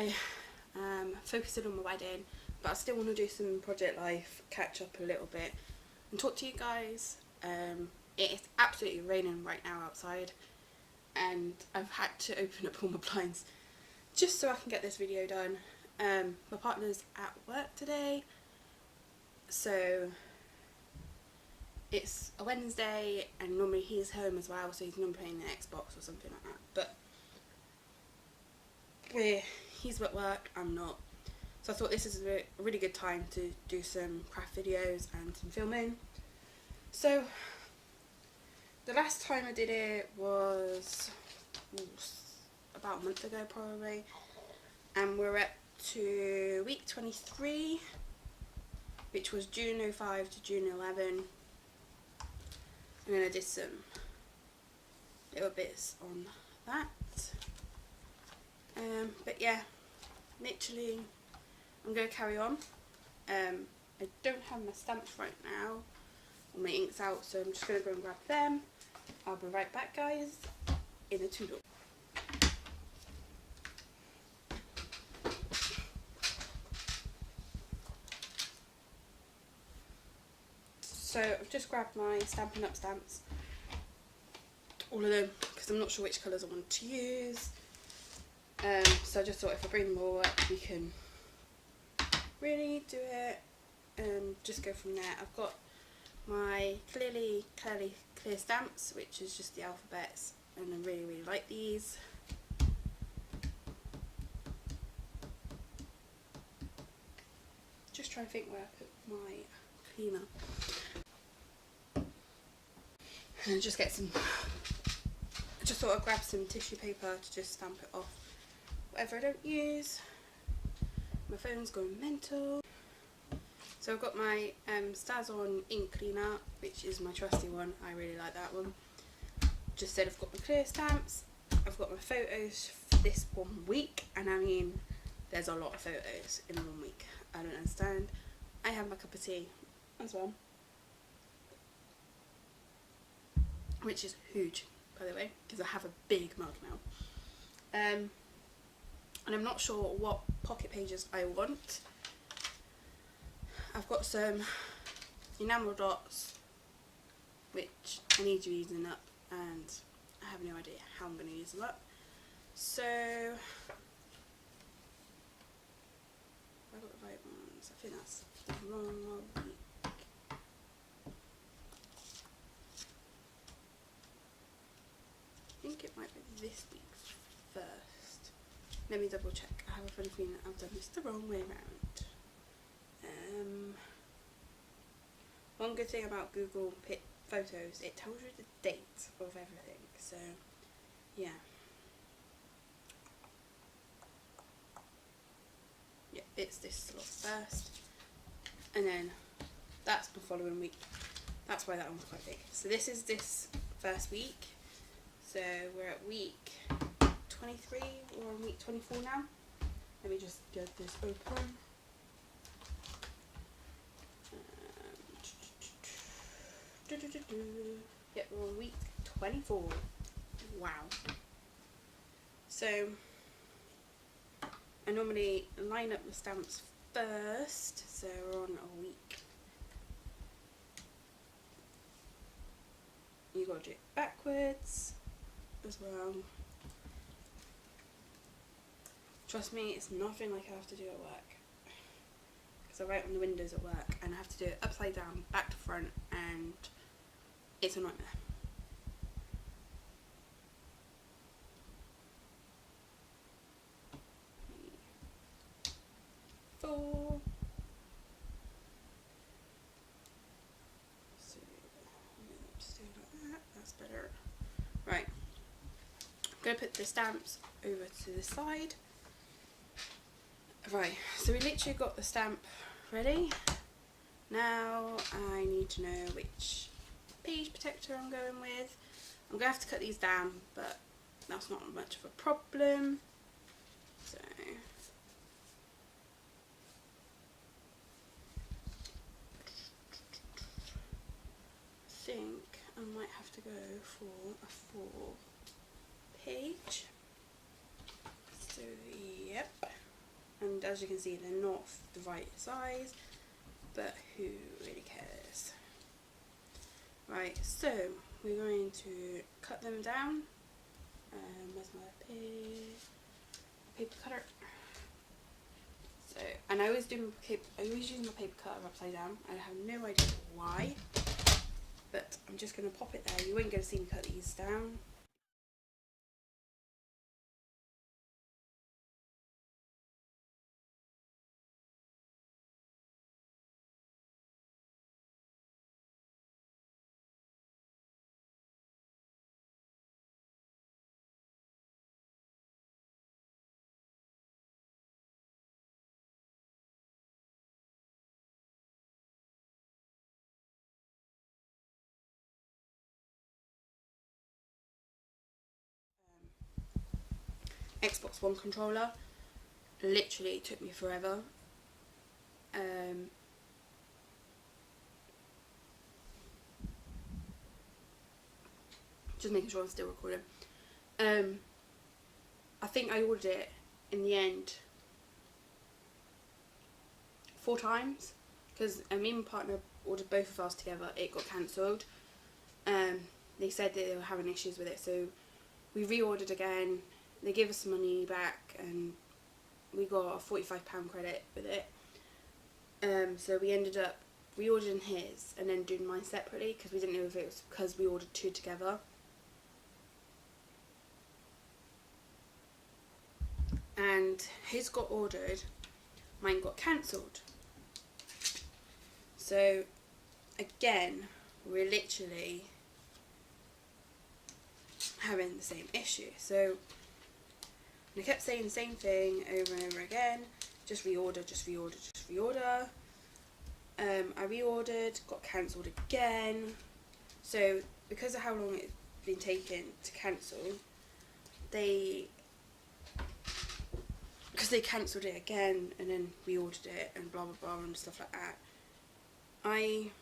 I am focusing on my wedding, but I still want to do some project life, catch up a little bit and talk to you guys. It is absolutely raining right now outside, and I've had to open up all my blinds just so I can get this video done. My partner's at work today, so it's a Wednesday and normally he's home as well, so he's normally playing the Xbox or something like that, but he's at work, I'm not. So I thought this is a really good time to do some craft videos and some filming. So the last time I did it was about a month ago probably, and we're up to week 23, which was June 05 to June 11, and then I did some little bits on that. But yeah, literally I'm going to carry on. I don't have my stamps right now, or my ink's out, so I'm just going to go and grab them. I'll be right back, guys, in a toodle. So I've just grabbed my Stampin Up stamps, all of them, because I'm not sure which colours I want to use. So I just thought if I bring them all up, we can really do it and just go from there. I've got my clear stamps, which is just the alphabets, and I really like these. Just trying to think where I put my cleaner. And just get some, I just thought I'd grab some tissue paper to just stamp it off whatever I don't use. My phone's going mental. So I've got my Stars On ink cleaner, which is my trusty one. I really like that one. Just said I've got my clear stamps, I've got my photos for this 1 week, and I mean there's a lot of photos in 1 week. I don't understand. I have my cup of tea as well, which is huge, by the way, because I have a big mug now. And I'm not sure what pocket pages I want. I've got some enamel dots which I need to be using up, and I have no idea how I'm going to use them up. So I got the right ones. I think that's the wrong week. I think it might be this week first. Let me double check. I have a funny feeling that I've done this the wrong way around. One good thing about Google Photos, it tells you the date of everything, so yeah. Yeah, it's this slot first, and then that's the following week. That's why that one's quite big. So this is this first week, so we're at week 23, we're on week 24 now. Let me just get this open. Yep, we're on week 24. Wow. So I normally line up the stamps first, so we're on a week. You got to do it backwards as well. Trust me, it's nothing like I have to do at work, because I write on the windows at work and I have to do it upside down, back to front, and it's a nightmare. Four. So just do it like that. That's better. Right. I'm going to put the stamps over to the side. Right, so we literally got the stamp ready. Now I need to know which page protector I'm going with. I'm going to have to cut these down, but that's not much of a problem. So I think I might have to go for a 4 page. So yep. and as you can see they're not the right size, but who really cares? Right, so we're going to cut them down. Where's my paper cutter? So, and I always use my paper cutter upside down. I have no idea why, but I'm just going to pop it there. You won't get to see me cut these down. Xbox One controller. Literally took me forever. Just making sure I'm still recording. I think I ordered it in the end 4 times because me and my partner ordered both of ours together. It got cancelled. They said that they were having issues with it, so we reordered again. They gave us some money back and we got a £45 credit with it. So we ended up reordering his and then doing mine separately because we didn't know if it was because we ordered 2 together. And his got ordered, mine got cancelled. So again, we're literally having the same issue. So I kept saying the same thing over and over again, just reorder, just reorder, just reorder. I reordered, got cancelled again. So because of how long it's been taken to cancel, because they cancelled it again and then reordered it and blah blah blah and stuff like that, I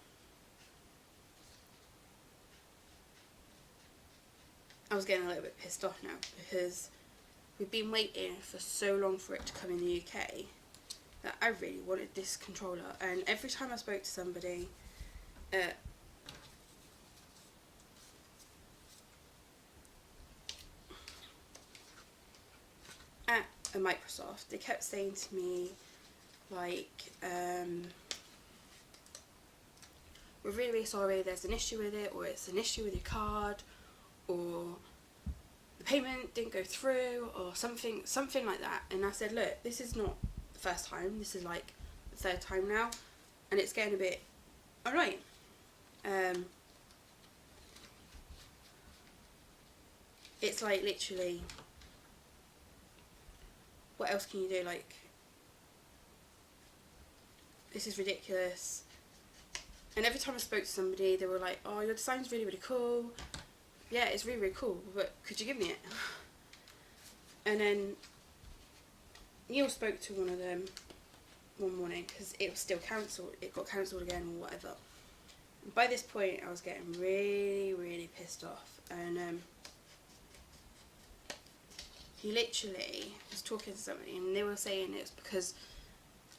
was getting a little bit pissed off now because we've been waiting for so long for it to come in the UK that I really wanted this controller. And every time I spoke to somebody at a Microsoft, they kept saying to me like, we're really, really sorry, there's an issue with it, or it's an issue with your card, or the payment didn't go through, or something like that. And I said, look, this is not the first time, this is like the 3rd time now, and it's getting a bit annoying. It's like literally, what else can you do? Like, this is ridiculous. And every time I spoke to somebody, they were like, oh, your design's really, really cool. Yeah, it's really, really cool, but could you give me it? And then Neil spoke to one of them one morning because it was still cancelled. It got cancelled again or whatever. And by this point, I was getting really, really pissed off. And he literally was talking to somebody and they were saying it's because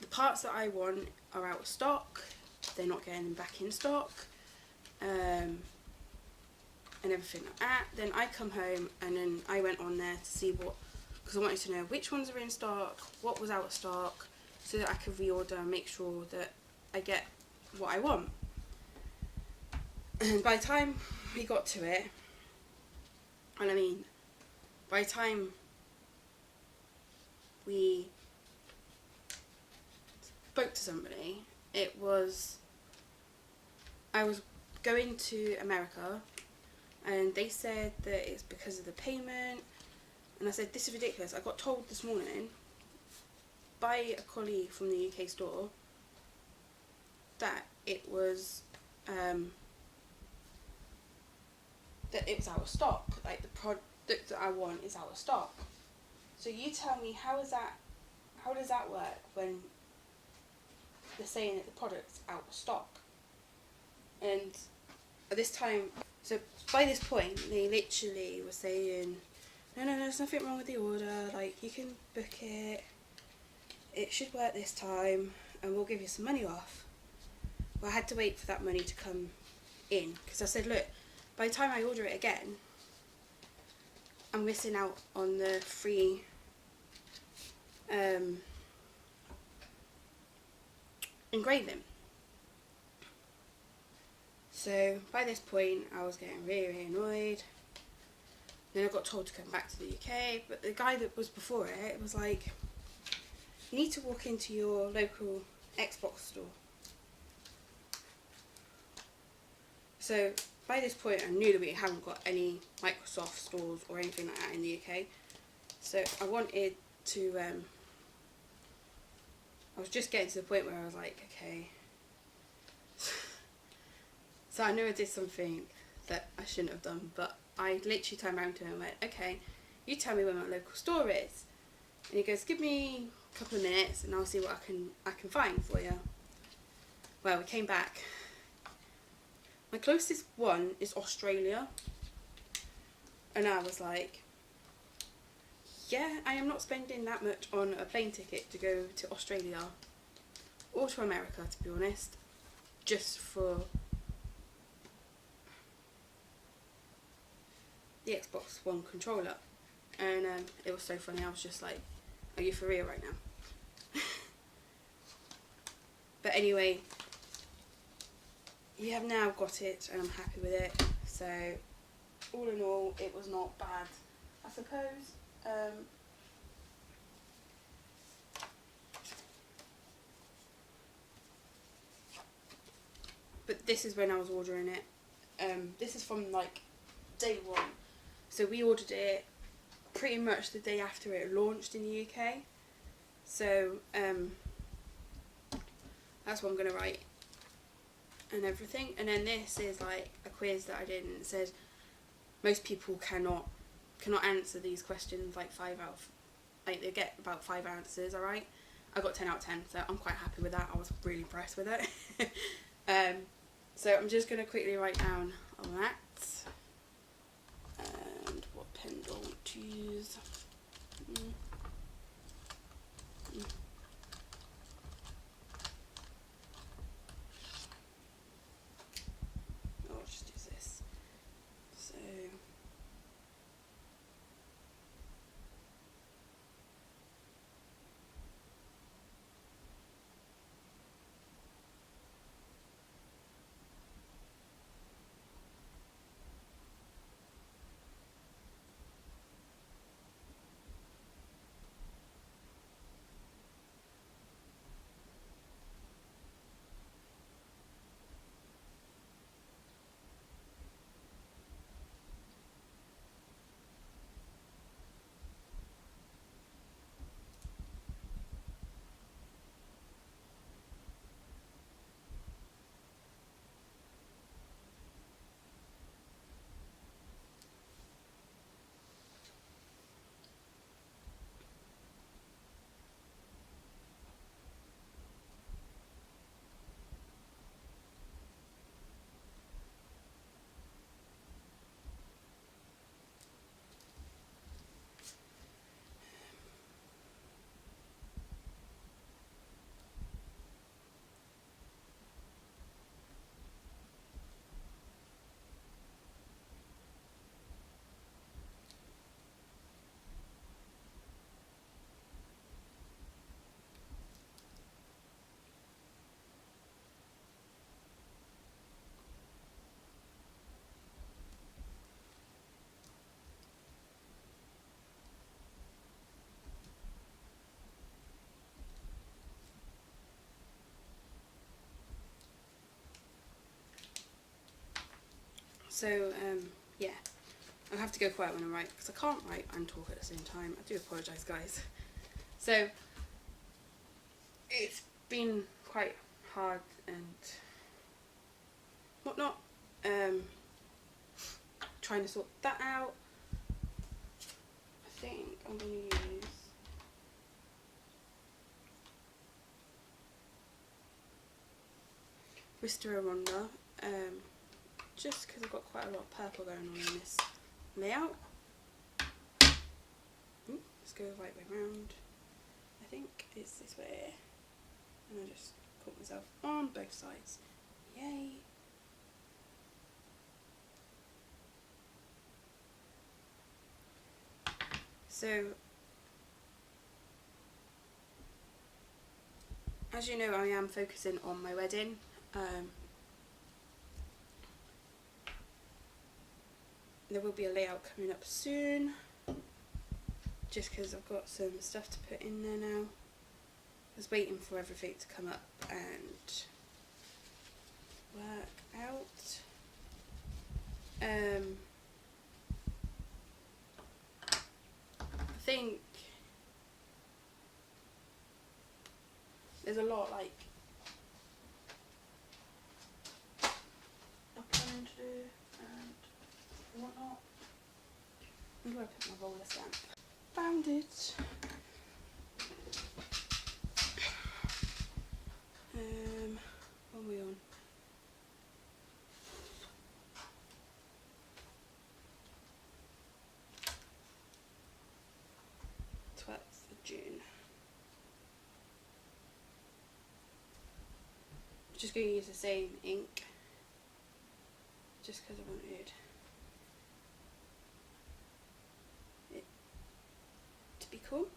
the parts that I want are out of stock. They're not getting them back in stock. And everything like that. Then I come home and then I went on there to see because I wanted to know which ones are in stock, what was out of stock, so that I could reorder and make sure that I get what I want. And by the time we got to it, and I mean, by the time we spoke to somebody, I was going to America, and they said that it's because of the payment. And I said, this is ridiculous. I got told this morning by a colleague from the UK store that it was out of stock. Like, the product that I want is out of stock. So you tell me, how does that work when they're saying that the product's out of stock? And at this time, so by this point, they literally were saying, no, there's nothing wrong with the order, like, you can book it, it should work this time and we'll give you some money off. Well, I had to wait for that money to come in because I said, look, by the time I order it again, I'm missing out on the free engraving. So by this point I was getting really, really annoyed. Then I got told to come back to the UK, but the guy that was before it was like, you need to walk into your local Xbox store. So by this point I knew that we haven't got any Microsoft stores or anything like that in the UK. So I wanted to, I was just getting to the point where I was like, okay. So I knew I did something that I shouldn't have done, but I literally turned around to him and went, okay, you tell me where my local store is. And he goes, give me a couple of minutes and I'll see what I can find for you. Well, we came back. My closest one is Australia. And I was like, yeah, I am not spending that much on a plane ticket to go to Australia or to America, to be honest, just for the Xbox One controller. And it was so funny. I was just like, are you for real right now? But anyway, you have now got it and I'm happy with it. So all in all, it was not bad, I suppose. But this is when I was ordering it. This is from like day one. So we ordered it pretty much the day after it launched in the UK. So that's what I'm going to write and everything. And then this is like a quiz that I did, and it said most people cannot answer these questions like 5 out of, like they get about 5 answers, alright? I got 10 out of 10, so I'm quite happy with that. I was really impressed with it. So I'm just going to quickly write down on that. And what pen do I want to use? Oh, I'll just use this. So yeah, I have to go quiet when I write because I can't write and talk at the same time. I do apologise, guys. So it's been quite hard and whatnot, trying to sort that out. I think I'm going to use Wisteria Ronda, just because I've got quite a lot of purple going on in this layout. Ooh, let's go the right way round. I think it's this way, and I just caught myself on both sides. Yay! So, as you know, I am focusing on my wedding. There will be a layout coming up soon, just because I've got some stuff to put in there now. I was waiting for everything to come up and work out. I think there's a lot like I'm planning to do and whatnot. Where do I put my roller stamp? Found it. What are we on? 12th of June. Just going to use the same ink, just because I wanted it to be cool,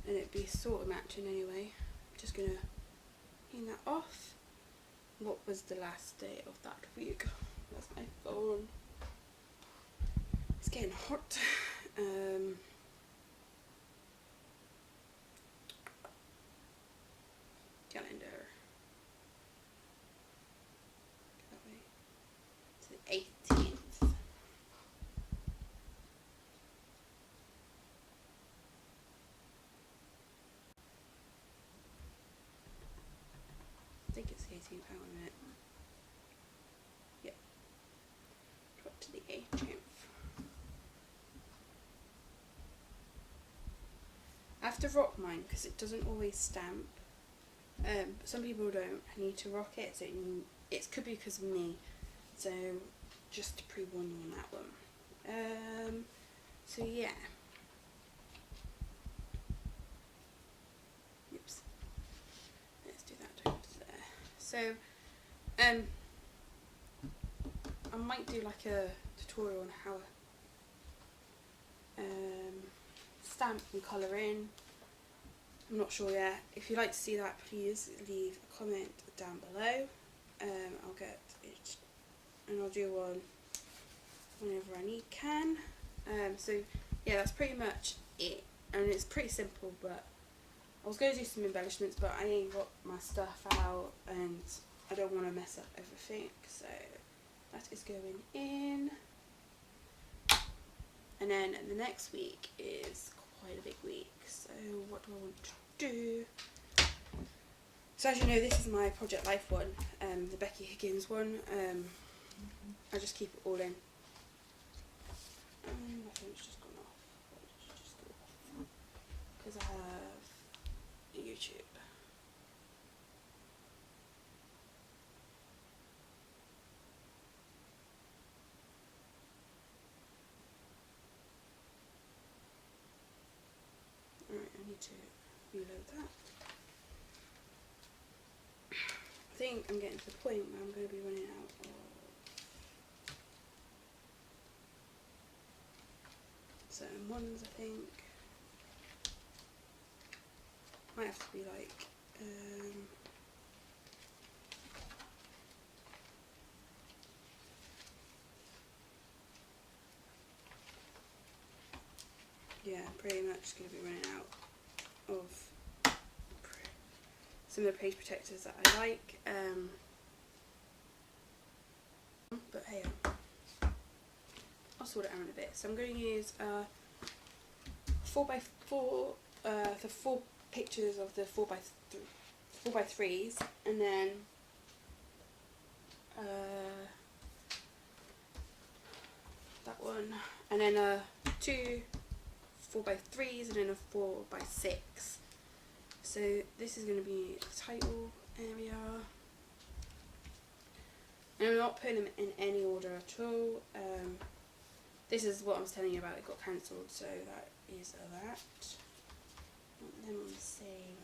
and it'd be sort of matching anyway. Just going to clean that off. What was the last day of that week? That's my phone. It's getting hot. Calendar. That way. It's the 18th. I think it's the 18th. Hang on a minute. Yep. Drop to the 18th. I have to rock mine because it doesn't always stamp. But some people don't need to rock it, so it could be because of me. So just to pre-warn you on that one. So yeah. Oops. Let's do that over there. So I might do like a tutorial on how stamp and colour in. I'm not sure yet. If you'd like to see that, please leave a comment down below. I'll get it, and I'll do one whenever I can. So yeah, that's pretty much it, and it's pretty simple. But I was going to do some embellishments, but I ain't got my stuff out, and I don't want to mess up everything. So that is going in, and then the next week is quite a big week. So what do I want to do? So as you know, this is my Project Life one, the Becky Higgins one. I just keep it all in. My phone's just gone off. Why did it just go off? Because I have YouTube. Alright, I need to reload that. I think I'm getting to the point where I'm going to be running out of certain ones, I think. Might have to be like yeah, pretty much going to be running out of some of the page protectors that I like, but hey, I'll sort it out in a bit. So I'm going to use 4x4 for 4 pictures of the 4x3s, and then that one, and then 2 4x3s, and then a 4x6. So this is going to be the title area, and I'm not putting them in any order at all. This is what I was telling you about, it got cancelled, so that is that. want them on the same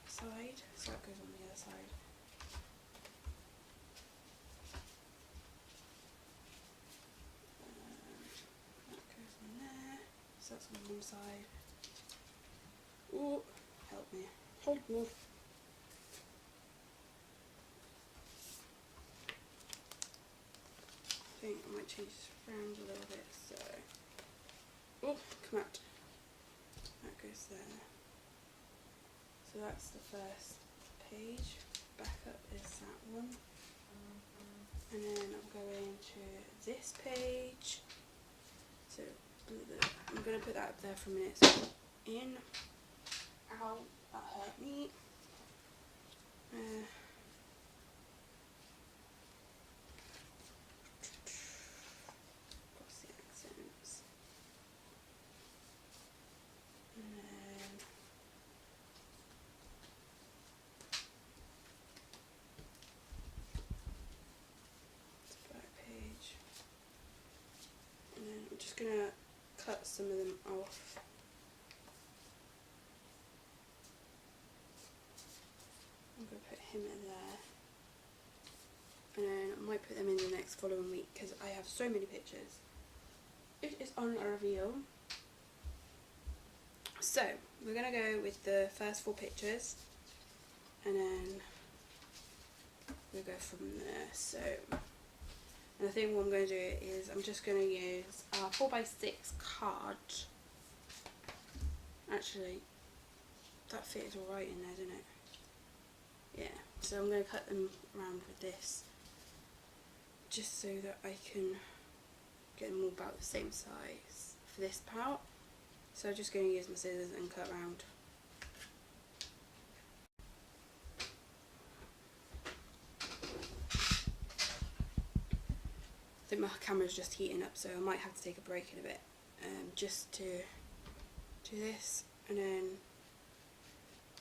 side, so that goes on the other side. That goes on there, so that's on one side. Oh, help me, hold me. I think I might change this around a little bit, so, oh, come out. That goes there. So that's the first page. Back up is that one. And then I'm going to this page. So I'm going to put that up there for a minute. So in, out, that hurt me. Across the accents. And then the back page. And then I'm just going to cut some of them off. I'm going to put him in there. And then I might put them in the next following week because I have so many pictures. It is on a reveal. So we're going to go with the first 4 pictures and then we'll go from there. So, and I think what I'm going to do is I'm just going to use a 4x6 card. Actually, that fits alright in there, doesn't it? Yeah, so I'm going to cut them around with this just so that I can get them all about the same size for this part. So I'm just going to use my scissors and cut around. I think my camera's just heating up, so I might have to take a break in a bit just to do this, and then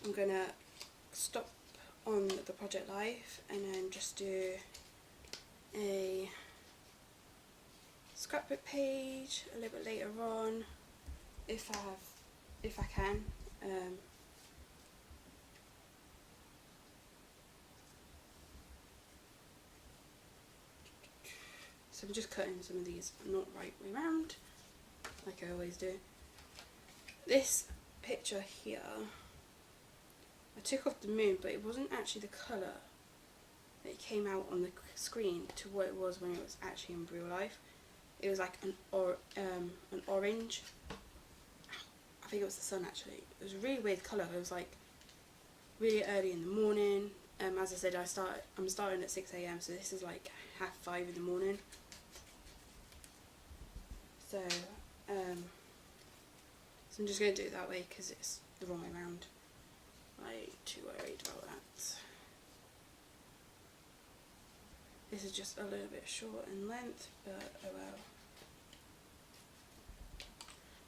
I'm going to stop on the project live and then just do a scrapbook page a little bit later on if I can. So I'm just cutting some of these not right way round like I always do. This picture here, I took off the moon, but it wasn't actually the colour that it came out on the screen to what it was when it was actually in real life. It was like an orange. I think it was the sun actually. It was a really weird colour. It was like really early in the morning. As I said, I'm starting at 6 AM, so this is like 5:30 in the morning. So, so I'm just going to do it that way because it's the wrong way around. I'm not too worried about that. This is just a little bit short in length, but oh well.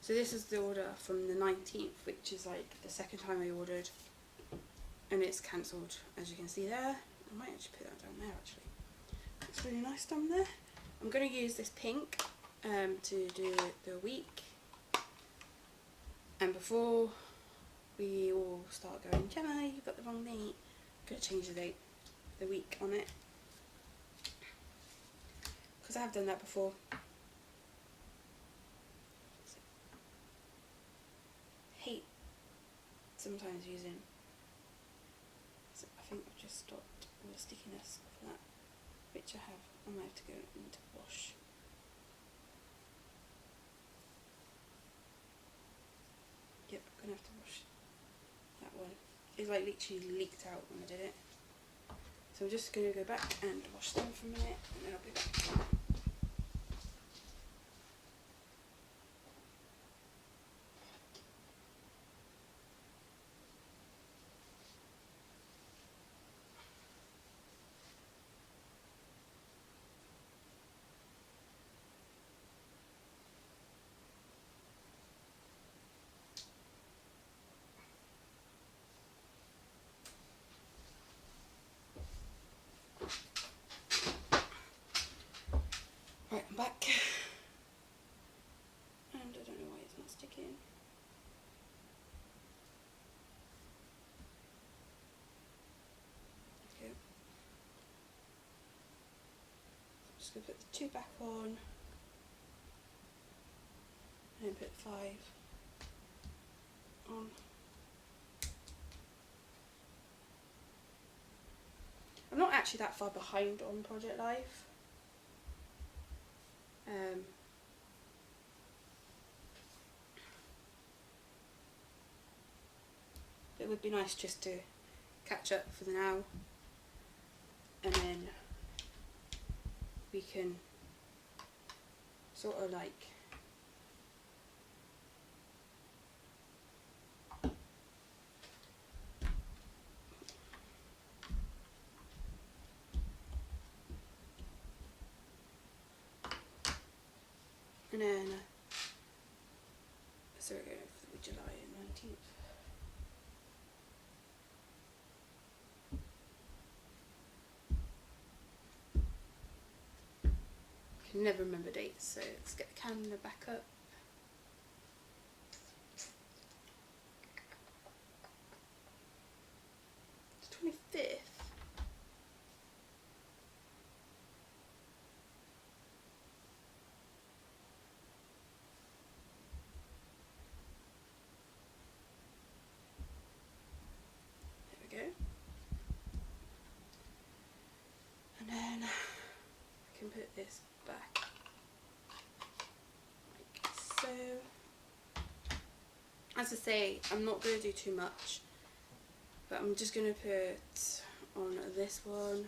So this is the order from the 19th, which is like the second time I ordered, and it's cancelled, as you can see there. I might actually put that down there actually. It's really nice down there. I'm going to use this pink to do the week, and before we all start going, Gemma, you've got the wrong date, I'm going to change the date, the week on it, because I have done that before. Hate sometimes using, so I think I've just stopped all the stickiness of that, which I have. I might have to go into wash. Yep, I'm going to have to wash that one. It like literally leaked out when I did it. So I'm just going to go back and wash them for a minute and then I'll be back. just going to put the 2 back on, and then put 5 on. I'm not actually that far behind on Project Life. It would be nice just to catch up for the now, and then we can sort of like and then so we're going for July 19th. Can never remember dates, so let's get the calendar back up. It's 25th. There we go. And then I can put this back like so. As I say, I'm not going to do too much, but I'm just going to put on this one.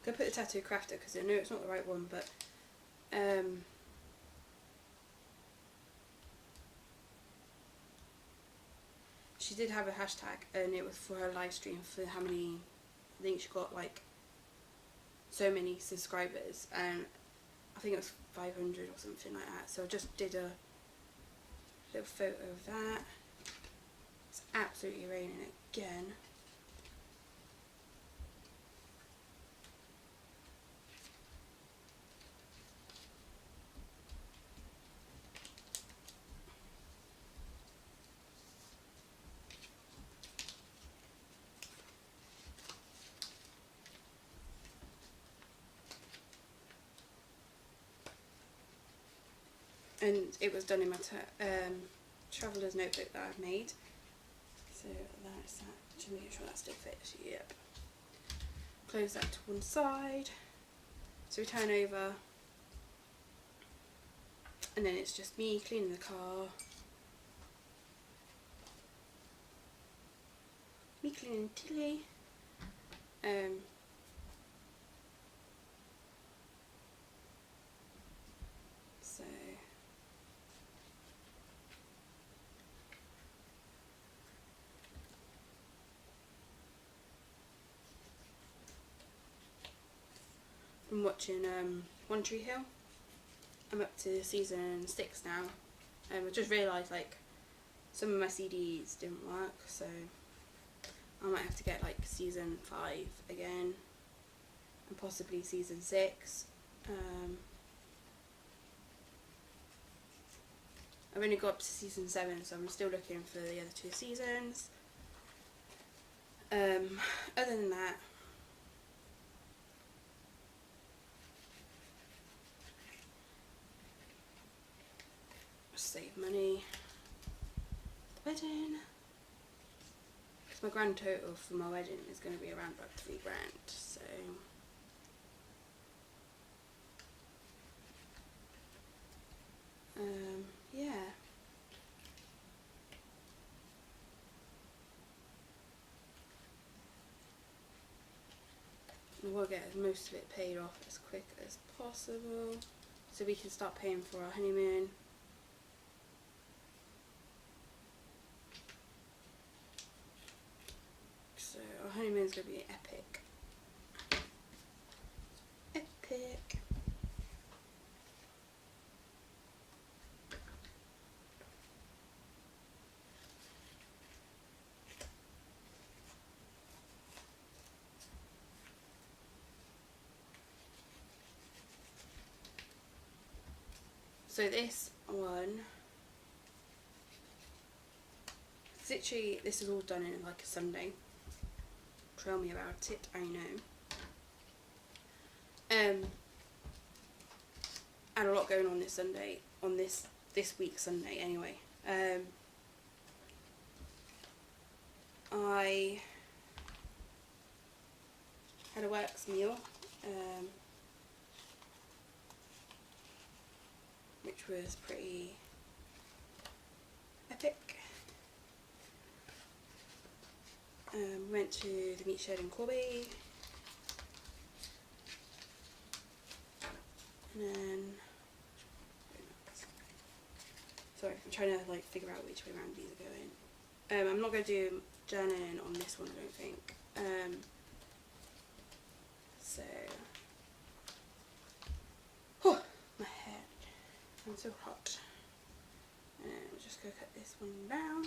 I'm going to put the Tattoo Crafter because I know it's not the right one, but she did have a hashtag, and it was for her live stream for how many, I think she got like so many subscribers, and I think it was 500 or something like that. So I just did a little photo of that. It's absolutely raining again. And it was done in my traveller's notebook that I've made. So that's that, to make sure that still fits. Yep. Close that to one side. So we turn over, and then it's just me cleaning the car. Me cleaning Tilly. So I'm watching One Tree Hill. I'm up to season 6 now. I just realised like some of my CDs didn't work, so I might have to get like season 5 again, and possibly season 6. I've only got up to season 7, so I'm still looking for the other 2 seasons. Other than that, save money. The wedding. Because my grand total for my wedding is going to be around about £3 grand, so yeah. And we'll get most of it paid off as quick as possible, so we can start paying for our honeymoon. So our honeymoon's going to be epic. Epic. So this one, literally, this is all done in like a Sunday. Tell me about it, I know. And a lot going on this Sunday, on this week's Sunday anyway. I had a works meal, which was pretty epic. Went to the meat shed in Corby, and then, sorry, I'm trying to like figure out which way around these are going. I'm not going to do journaling on this one, I don't think. So, oh, my head, I'm so hot. And we're just going to cut this one down.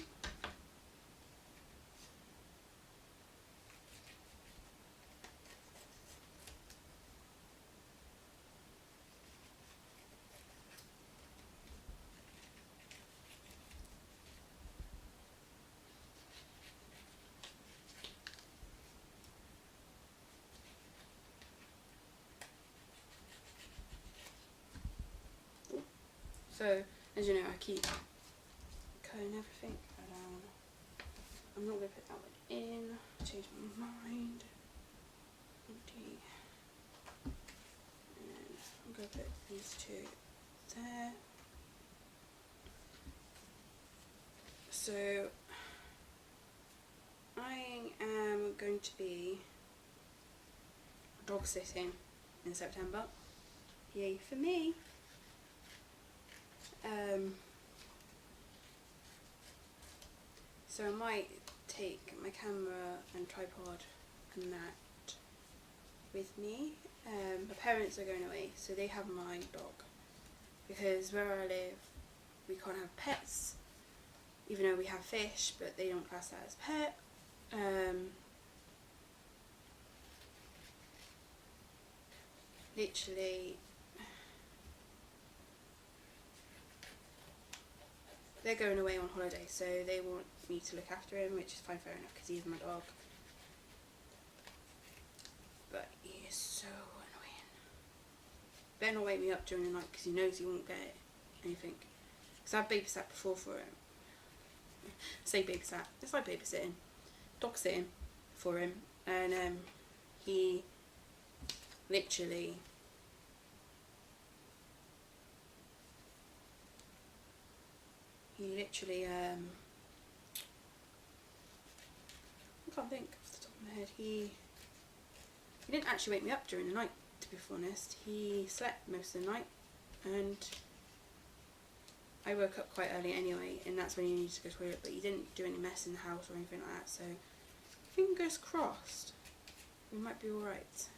So, as you know, I keep cutting everything down. I'm not going to put that one in. Change my mind. Empty. And then I'm going to put these two there. So, I am going to be dog sitting in September. Yay for me. So I might take my camera and tripod and that with me. My parents are going away, so they have my dog, because where I live we can't have pets, even though we have fish, but they don't class that as pet. Literally, they're going away on holiday, so they want me to look after him, which is fine, fair enough, because he's my dog. But he is so annoying. Better not wake me up during the night, because he knows he won't get anything. Because I've babysat before for him. I say babysat, it's like babysitting, dog sitting for him, and he literally I can't think off the top of my head. He didn't actually wake me up during the night, to be honest. He slept most of the night, and I woke up quite early anyway, and that's when he needed to go to the toilet, but he didn't do any mess in the house or anything like that, so fingers crossed, we might be alright.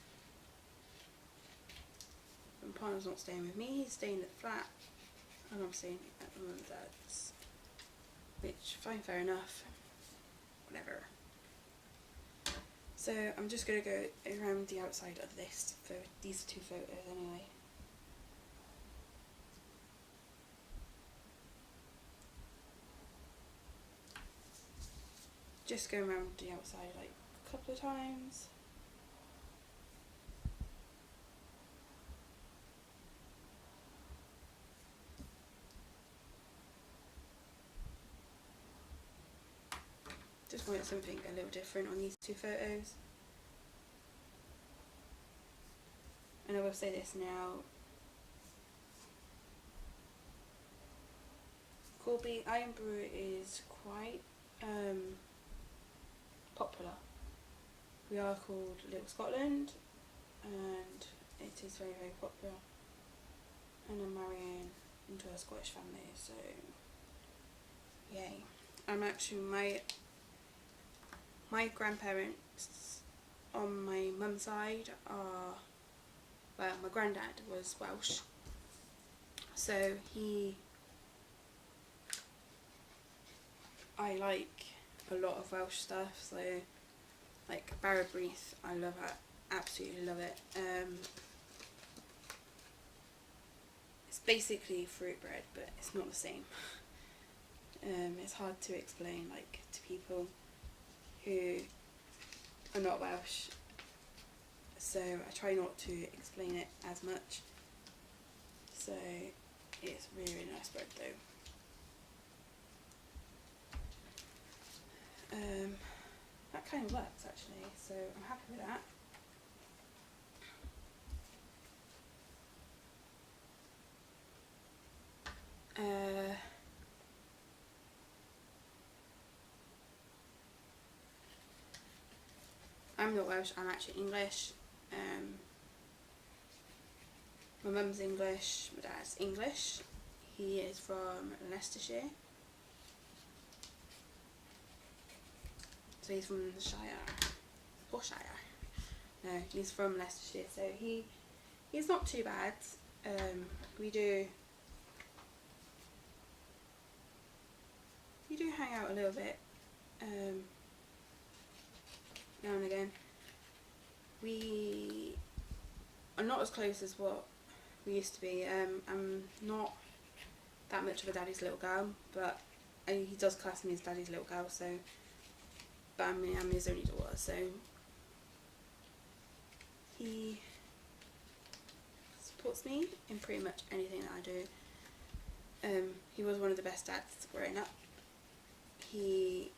My partner's not staying with me, he's staying at the flat, and I'm staying at my mum and dad's, which, fine, fair enough, whatever. So I'm just going to go around the outside of this for these two photos anyway. Just go around the outside like a couple of times. Just wanted something a little different on these two photos. And I will say this now. Corby Iron Brew is quite popular. We are called Little Scotland, and it is very, very popular. And I'm marrying into a Scottish family, so yay. I'm actually, my grandparents on my mum's side are, well, my granddad was Welsh, so I like a lot of Welsh stuff, so like Barrabrieth, I love it, absolutely love it. It's basically fruit bread, but it's not the same. It's hard to explain like to people who are not Welsh, so I try not to explain it as much. So it's really, really nice bread though. That kind of works actually, so I'm happy with that. I'm not Welsh, I'm actually English. My mum's English, my dad's English. He is from Leicestershire. So he's from the Shire. Or Shire. No, he's from Leicestershire, so he's not too bad. We do hang out a little bit. Now and again. We are not as close as what we used to be. I'm not that much of a daddy's little girl, but he does class me as daddy's little girl, so, but I'm his only daughter, so he supports me in pretty much anything that I do. He was one of the best dads growing up. He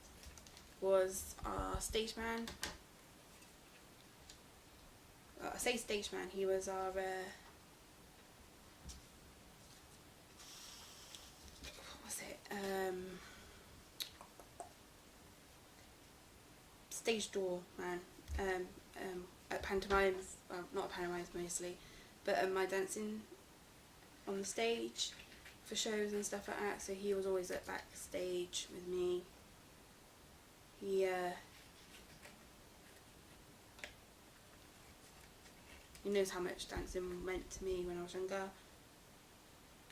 was our stage man. I say stage man, he was our stage door man at pantomimes, well not at pantomimes mostly, but my dancing on the stage for shows and stuff like that, so he was always at backstage with me. He knows how much dancing meant to me when I was younger,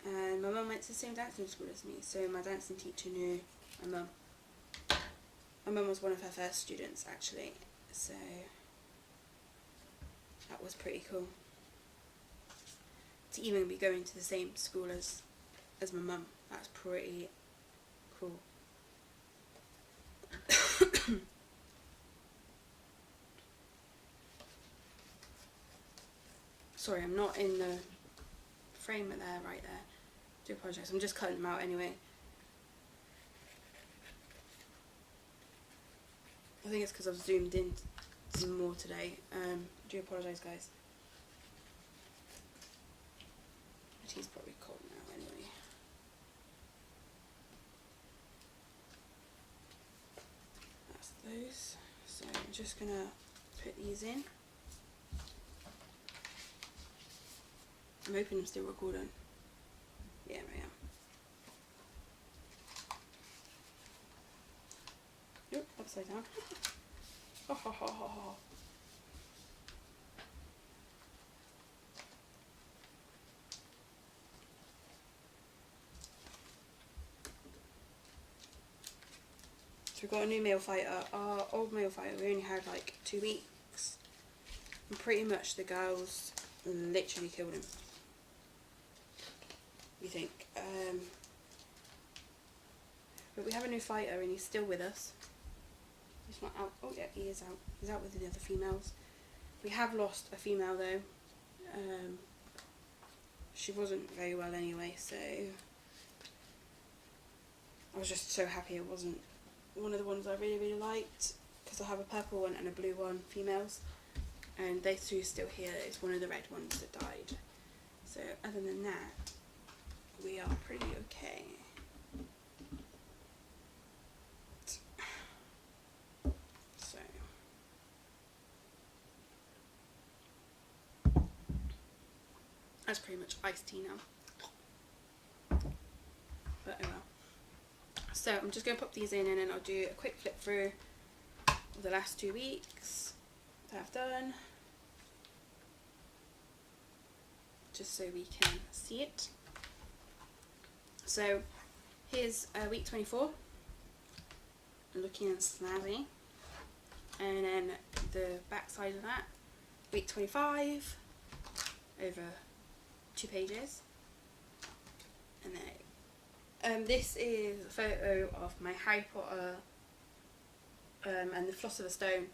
and my mum went to the same dancing school as me, so my dancing teacher knew my mum. My mum was one of her first students actually, so that was pretty cool. To even be going to the same school as my mum, that's pretty cool. Sorry, I'm not in the frame there, right there. I do apologise, I'm just cutting them out anyway. I think it's because I've zoomed in some more today. I do apologise, guys. But he's probably cold now anyway. That's those. So I'm just going to put these in. I'm hoping I'm still recording. Yeah, I am. Nope, upside down. Ha ha ha ha ha. So we've got a new male fighter. Our old male fighter, we only had like 2 weeks. And pretty much the girls literally killed him. We think. But we have a new fighter and he's still with us. He's not out. Oh yeah, he is out. He's out with the other females. We have lost a female though. She wasn't very well anyway, so I was just so happy it wasn't one of the ones I really, really liked, because I have a purple one and a blue one, females, and they two still here. It's one of the red ones that died. So other than that, we are pretty okay. So that's pretty much iced tea now. But oh well. So I'm just going to pop these in and then I'll do a quick flip through of the last 2 weeks that I've done, just so we can see it. So here's week 24, looking snazzy, and then the back side of that, week 25, over 2 pages, And then this is a photo of my Harry Potter and the Philosopher's Stone.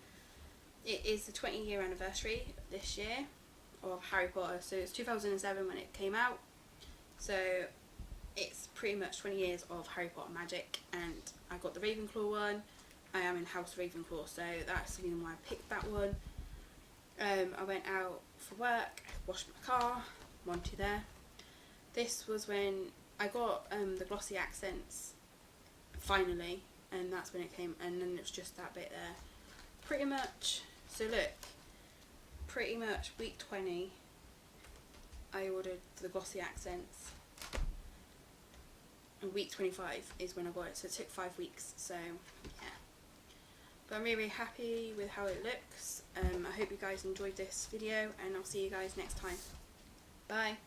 It is the 20-year anniversary this year of Harry Potter, so it's 2007 when it came out, so it's pretty much 20 years of Harry Potter magic. And I got the Ravenclaw one. I am in House Ravenclaw, so that's the reason why I picked that one. I went out for work, washed my car, Monty there. This was when I got the glossy accents finally, and that's when it came, and then it's just that bit there pretty much. So look, pretty much week 20 I ordered the glossy accents, and week 25 is when I got it, so it took 5 weeks, so yeah. But I'm really happy with how it looks. I hope you guys enjoyed this video, and I'll see you guys next time. Bye.